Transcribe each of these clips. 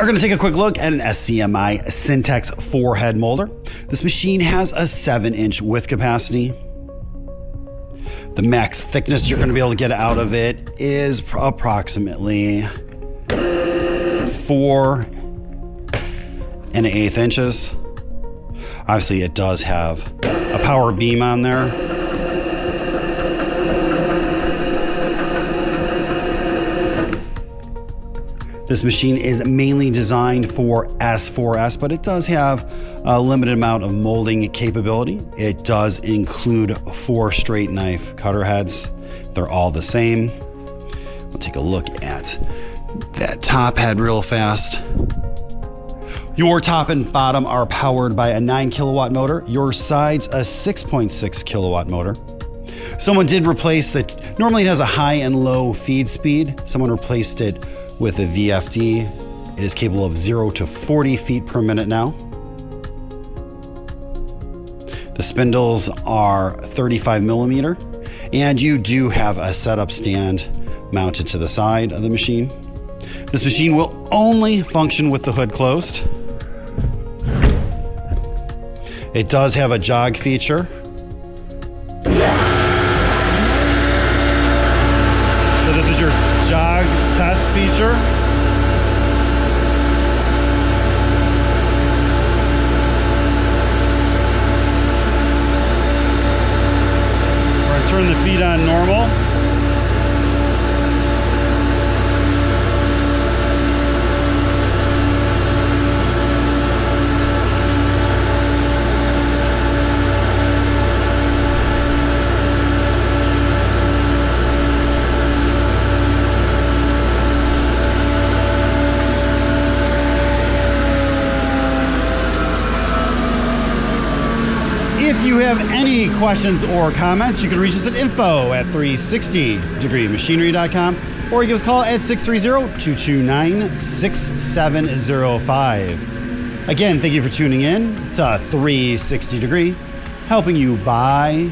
are going to take a quick look at an SCMI Sintex 4-head molder. This machine has a 7-inch width capacity. The max thickness you're going to be able to get out of it is approximately 4 1/8 inches. Obviously, it does have a power beam on there. This machine is mainly designed for S4S, but it does have a limited amount of molding capability. It does include 4 straight knife cutter heads. They're all the same. We'll take a look at that top head real fast. Your top and bottom are powered by a 9 kilowatt motor. Your sides a 6.6 kilowatt motor. Someone did replace that. Normally it has a high and low feed speed. Someone replaced it with a VFD. It is capable of 0 to 40 feet per minute now. The spindles are 35 millimeter, and you do have a setup stand mounted to the side of the machine. This machine will only function with the hood closed. It does have a jog feature. So this is your jog test feature. We're going to turn the feet on normal. If you have any questions or comments, you can reach us at info@360degreemachinery.com or give us a call at 630-229-6705. Again, thank you for tuning in to 360 Degree, helping you buy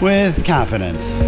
with confidence.